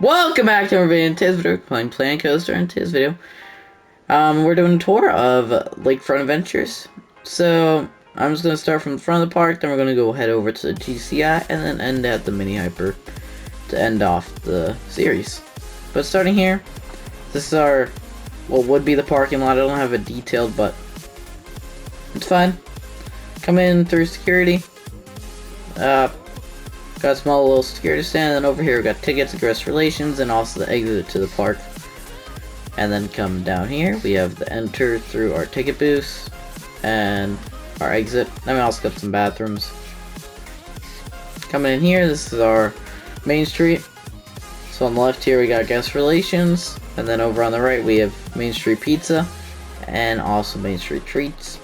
Welcome back to our video. In today's video, playing Planet Coaster. In today's video, we're doing a tour of Lakefront Adventures. So, I'm just going to start from the front of the park, then we're going to go head over to the GCI, and then end at the Mini Hyper to end off the series. But starting here, this is our, what would be the parking lot. I don't have it detailed, but it's fine. Come in through security. Got a small little security stand, and then over here we got tickets, guest relations, and also the exit to the park. And then come down here, we have the enter through our ticket booths and our exit. Then we also got some bathrooms. Coming in here, this is our Main Street. So on the left here we got guest relations, and then over on the right we have Main Street Pizza and also Main Street Treats.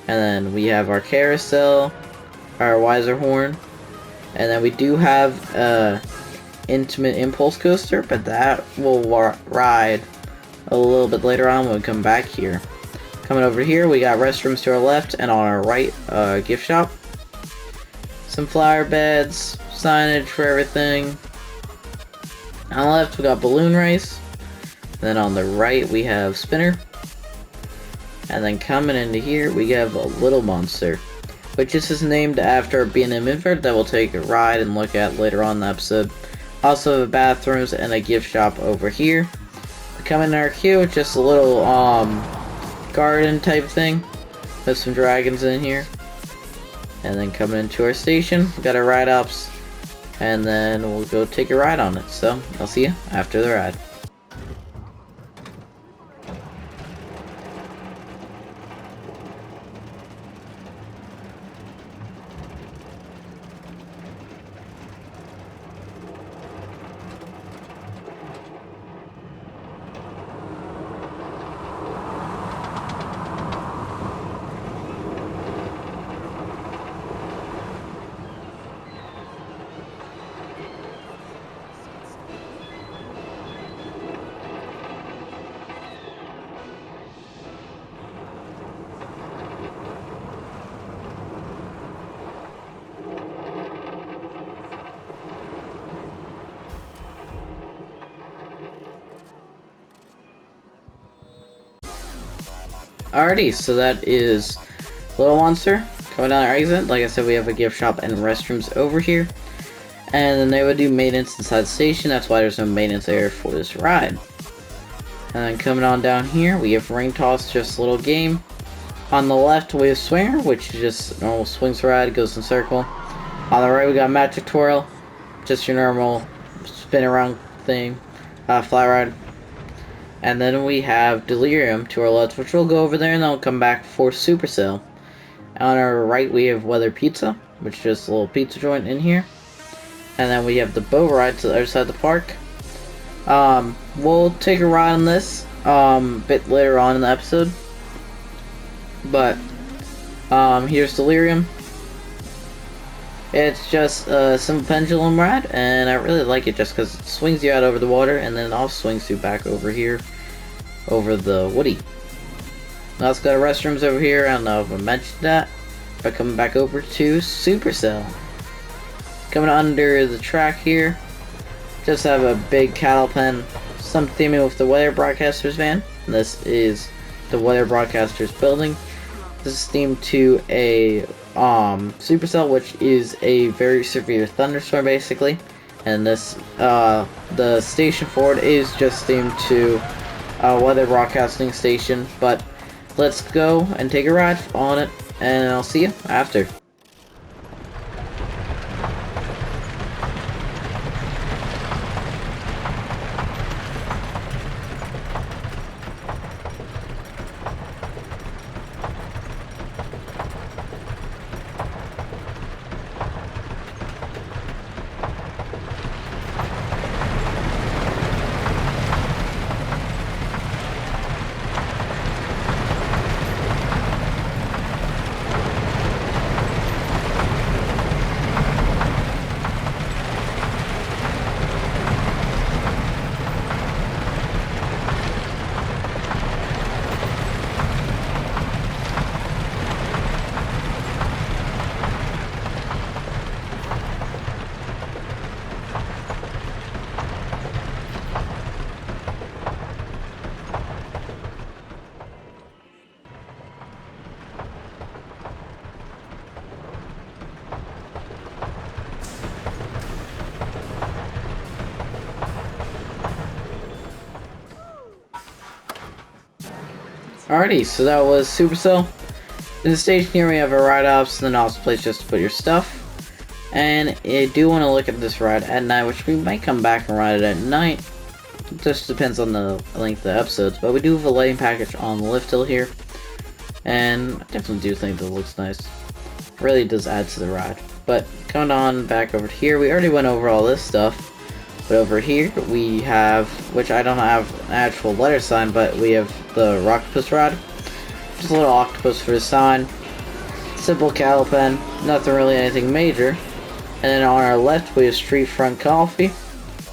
And then we have our carousel, our Wiser Horn. And then we do have Intimate Impulse Coaster, but that will ride a little bit later on when we come back here. Coming over here, we got restrooms to our left, and on our right, gift shop. Some flower beds, signage for everything. On the left, we got Balloon Race. Then on the right, we have Spinner. And then coming into here, we have a Little Monster, which is named after a B&M invert that we'll take a ride and look at later on in the episode. Also have bathrooms and a gift shop over here. We come in our queue, just a little garden type thing with some dragons in here. And then coming into our station, we got our ride ups, and then we'll go take a ride on it. So I'll see you after the ride. Alrighty, so that is Little Monster coming down our exit. Like I said, we have a gift shop and restrooms over here. And then they would do maintenance inside the station. That's why there's no maintenance area for this ride. And then coming on down here, we have Ring Toss, just a little game. On the left, we have Swinger, which is just a normal swings ride, goes in circle. On the right, we got Magic Twirl, just your normal spin around thing, fly ride. And then we have Delirium to our left, which we'll go over there and then we'll come back for Supercell. On our right, we have Weather Pizza, which is just a little pizza joint in here. And then we have the boat ride to the other side of the park. We'll take a ride on this a bit later on in the episode. But here's Delirium. It's just a simple pendulum ride, and I really like it just because it swings you out over the water, and then it also swings you back over here, over the Woody. We also got restrooms over here. I don't know if I mentioned that, but coming back over to Supercell. Coming under the track here, just have a big cattle pen, some theming with the Weather Broadcasters van. This is the Weather Broadcasters building. This is themed to a Supercell, which is a very severe thunderstorm basically, and this the station for it is just themed to Weather Broadcasting Station. But let's go and take a ride on it, and I'll see you after. Alrighty, so that was Supercell. In the station here we have a ride ops and an ops place just to put your stuff. And I do want to look at this ride at night, which we might come back and ride it at night. It just depends on the length of the episodes, but we do have a lighting package on the lift hill here. And I definitely do think that looks nice. It really does add to the ride. But coming on back over here, we already went over all this stuff. But over here we have, which I don't have an actual letter sign, but we have the Rocktopus rod. Just a little octopus for the sign. Simple cattle pen, nothing really anything major. And then on our left we have Street Front Coffee.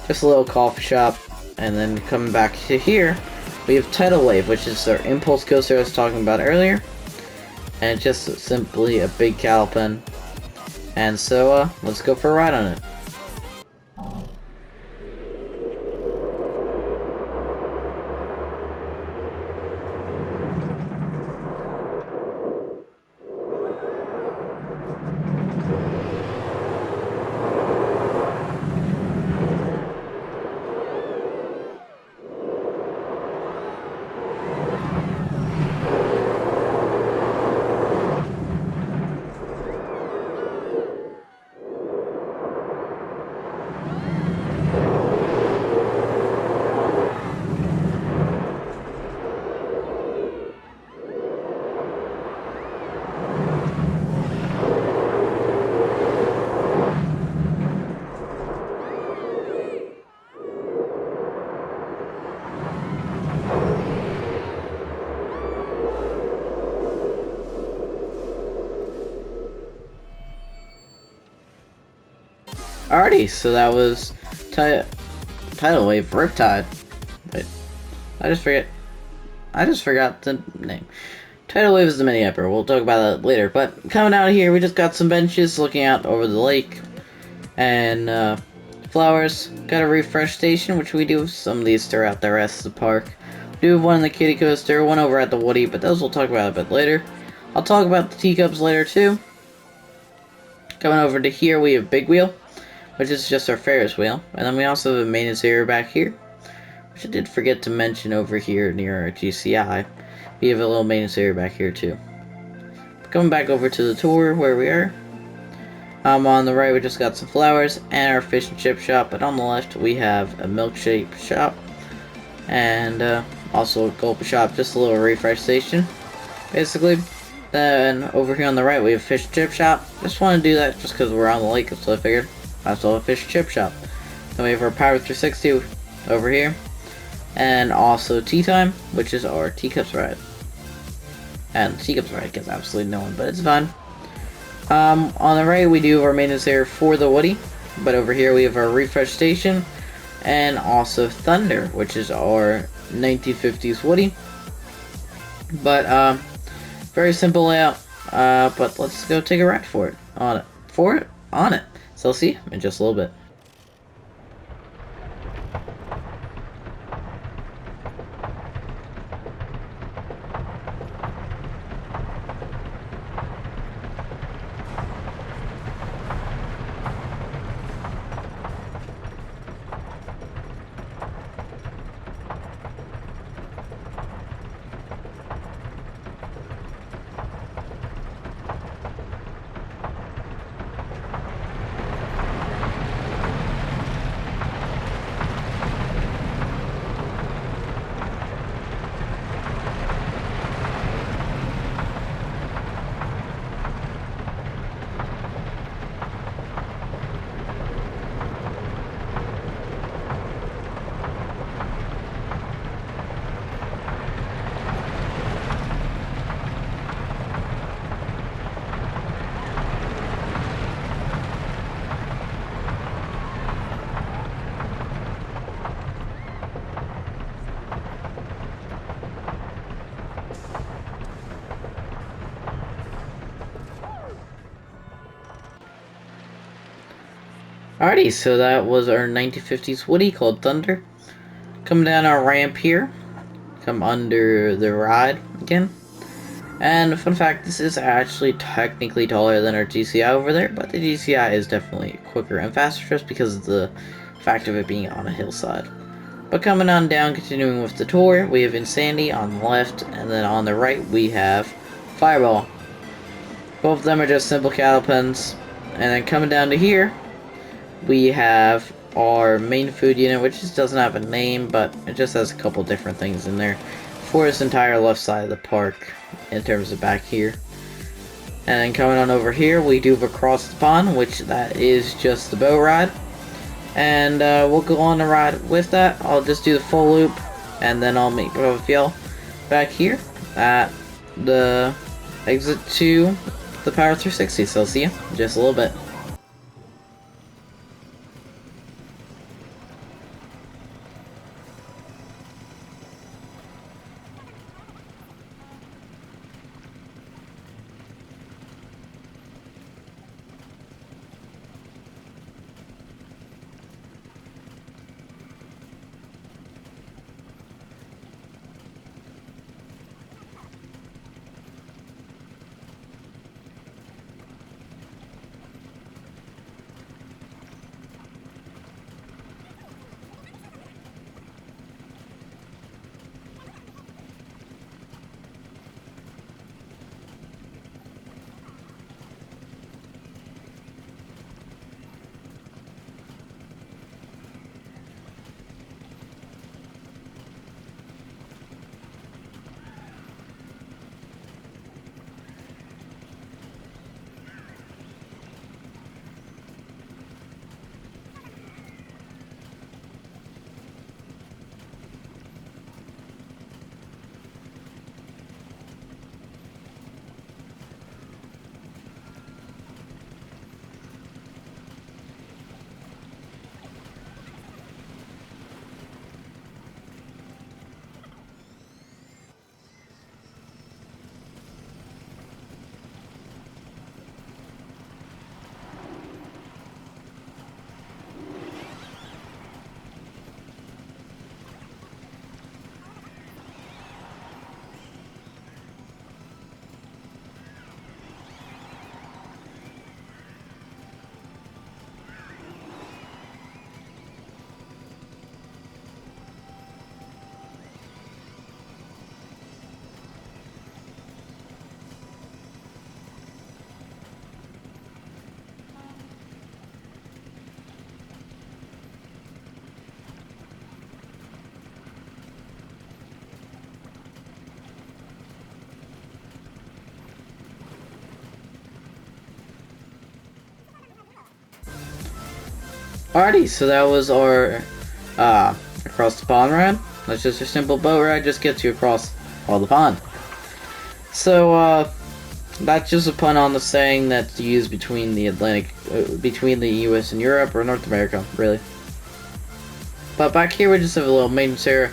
Just a little coffee shop. And then coming back to here, we have Tidal Wave, which is our impulse coaster I was talking about earlier. And it's just simply a big cattle pen. And so, let's go for a ride on it. Alrighty, so that was Tidal Wave Riptide. Wait, I just forgot the name. Tidal Wave is the mini Emperor. We'll talk about that later. But coming out of here, we just got some benches looking out over the lake and flowers. Got a refresh station, which we do some of these throughout the rest of the park. We do have one in the Kiddie Coaster, one over at the Woody, but those we'll talk about a bit later. I'll talk about the teacups later too. Coming over to here, we have Big Wheel, which is just our Ferris wheel. And then we also have a maintenance area back here, which I did forget to mention over here near our GCI. We have a little maintenance area back here too. Coming back over to the tour where we are. On the right we just got some flowers and our fish and chip shop, but on the left we have a milkshake shop and also a gulp shop, just a little refresh station basically. Then over here on the right we have fish and chip shop. Just want to do that just because we're on the lake, so I figured that's all a fish and chip shop. Then we have our Power 360 over here, and also Tea Time, which is our teacups ride. And the teacups ride gets absolutely no one, but it's fun. On the right we do have our maintenance area for the Woody, but over here we have our refresh station and also Thunder, which is our 1950s Woody. But very simple layout, but let's go take a ride on it. So I'll see you in just a little bit. Alrighty, so that was our 1950s Woody called Thunder. Come down our ramp here. Come under the ride again. And fun fact, this is actually technically taller than our GCI over there, but the GCI is definitely quicker and faster just because of the fact of it being on a hillside. But coming on down, continuing with the tour, we have Insanity on the left, and then on the right we have Fireball. Both of them are just simple cattle pens. And then coming down to here, we have our main food unit, which just doesn't have a name, but it just has a couple different things in there for this entire left side of the park in terms of back here. And then coming on over here, we do have Across the Pond, which that is just the boat ride. And we'll go on the ride with that. I'll just do the full loop, and then I'll meet both of y'all back here at the exit to the Power 360. So I'll see you in just a little bit. Alrighty, so that was our Across the Pond ride. That's just a simple boat ride, just gets you across all the pond. So, that's just a pun on the saying that's used between the between the US and Europe, or North America, really. But back here we just have a little maintenance area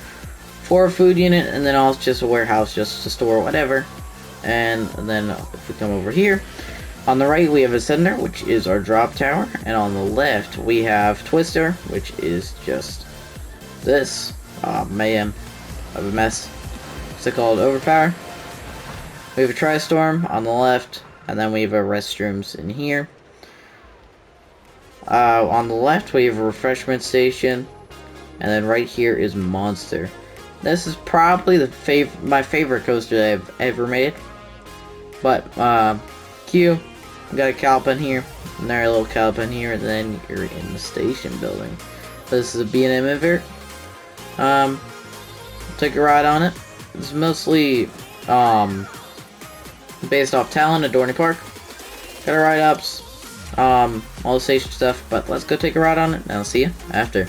for a food unit, and then also just a warehouse just to store whatever. And then if we come over here, on the right we have Ascender, which is our drop tower, and on the left we have Twister, which is just this mayhem of a mess. What's it called? Overpower. We have a Tri-Storm on the left, and then we have our restrooms in here. On the left we have a refreshment station, and then right here is Monster. This is probably my favorite coaster that I've ever made. But Q, we got a Calpin here, another little Calpin here, and then you're in the station building. This is a B&M invert. Take a ride on it. It's mostly based off Talon at Dorney Park. Got our ride-ups, all the station stuff, but let's go take a ride on it, and I'll see you after.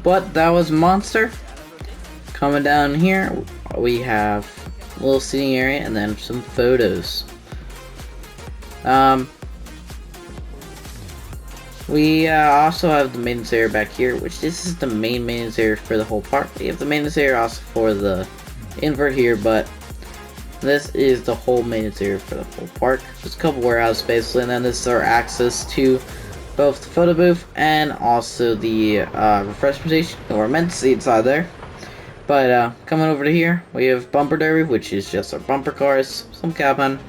But that was Monster. Coming down here, we have a little seating area and then some photos. We also have the maintenance area back here, which this is the main maintenance area for the whole park. We have the maintenance area also for the invert here, but this is the whole maintenance area for the whole park. There's a couple warehouse spaces, and then this is our access to both the photo booth and also the refreshment station. We're meant to see inside there. But coming over to here, we have Bumper Derby, which is just our bumper cars, some Cowpen,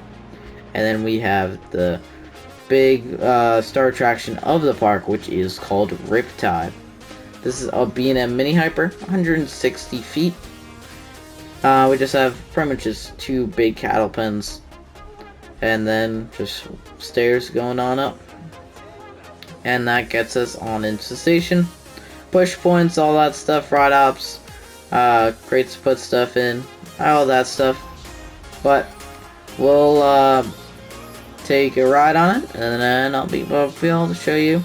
and then we have the big star attraction of the park, which is called Riptide. This is a B&M mini hyper, 160 feet. We just have pretty much just two big cattle pens, and then just stairs going on up, and that gets us on into the station. Push points, all that stuff, ride ops, crates to put stuff in, all that stuff. But we'll take a ride on it, and then I'll be able to show you,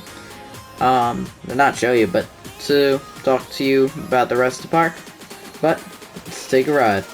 not show you, but to talk to you about the rest of the park. But let's take a ride.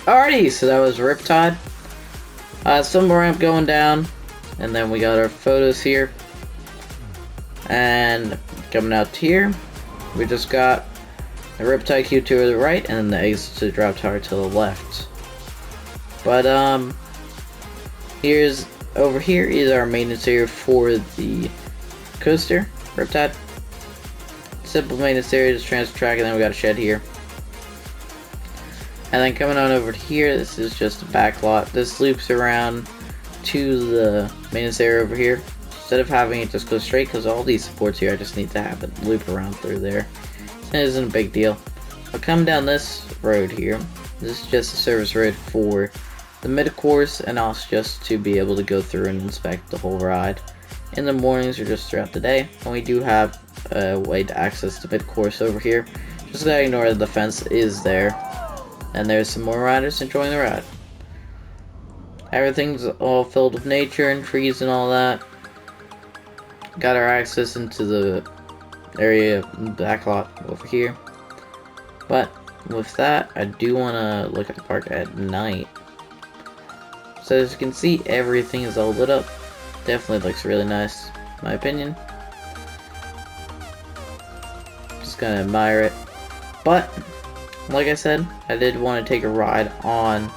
Alrighty, so that was Riptide. Some ramp going down, and then we got our photos here. And coming out to here, we just got the Riptide Q2 to the right, and then the exit to the drop tower to the left. But over here is our maintenance area for the coaster, Riptide. Simple maintenance area, just transfer track, and then we got a shed here. And then coming on over to here, this is just a back lot. This loops around to the maintenance area over here. Instead of having it just go straight, because all these supports here, I just need to have it loop around through there. It isn't a big deal. I'll come down this road here. This is just a service road for the mid-course, and also just to be able to go through and inspect the whole ride in the mornings or just throughout the day. And we do have a way to access the mid-course over here. Just gotta ignore that the fence is there. And there's some more riders enjoying the ride. Everything's all filled with nature and trees and all that. Got our access into the area back lot over here. But with that, I do want to look at the park at night. So as you can see, everything is all lit up. Definitely looks really nice, in my opinion. Just gonna admire it. But like I said, I did want to take a ride on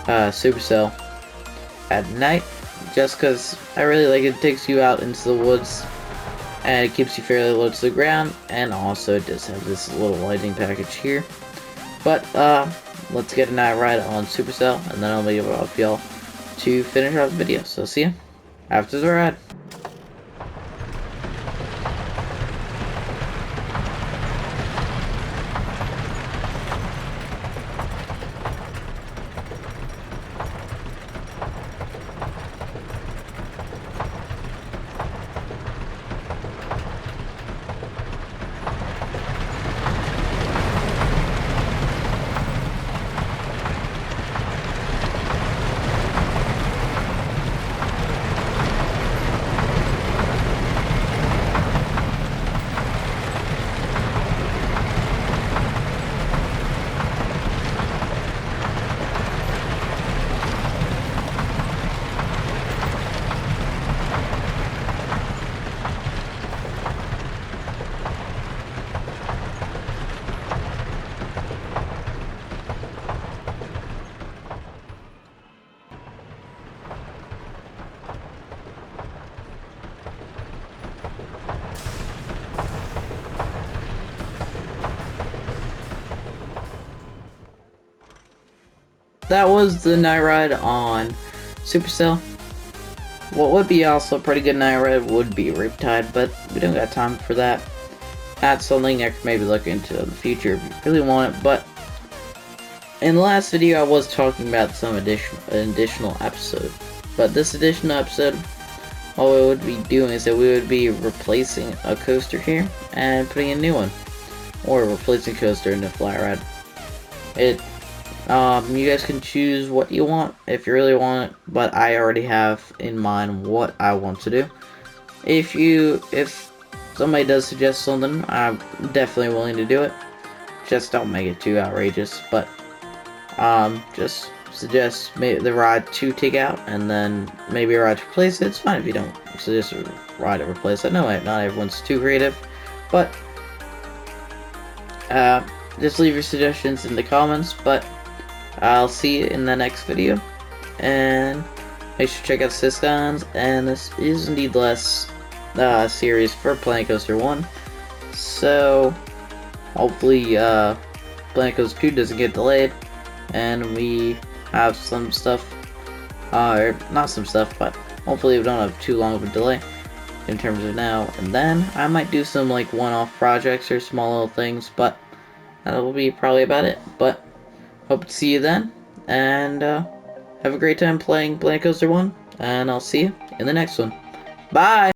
Supercell at night, just because I really like it. It takes you out into the woods, and it keeps you fairly low to the ground, and also it does have this little lighting package here. But let's get a night ride on Supercell, and then I'll be able to help y'all to finish off the video. So see ya after the ride. that was the night ride on Supercell. What would be also a pretty good night ride would be Riptide, but we don't got time for that. That's something I could maybe look into in the future if you really want it, but in the last video I was talking about some additional episode. But this additional episode, all we would be doing is that we would be replacing a coaster here and putting a new one. Or replacing a coaster in a flat ride. You guys can choose what you want if you really want it, but I already have in mind what I want to do. If somebody does suggest something, I'm definitely willing to do it. Just don't make it too outrageous, but just suggest maybe the ride to take out, and then maybe a ride to replace it. It's fine if you don't suggest a ride to replace it. No, not everyone's too creative, but just leave your suggestions in the comments. But I'll see you in the next video, and make sure to check out Syscons. And this is indeed the last series for Planet Coaster 1, so hopefully Planet Coaster 2 doesn't get delayed, and we have some stuff, or not some stuff, but hopefully we don't have too long of a delay in terms of now. And then I might do some like one-off projects or small little things, but that will be probably about it. But hope to see you then, and have a great time playing Planet Coaster 1, and I'll see you in the next one. Bye!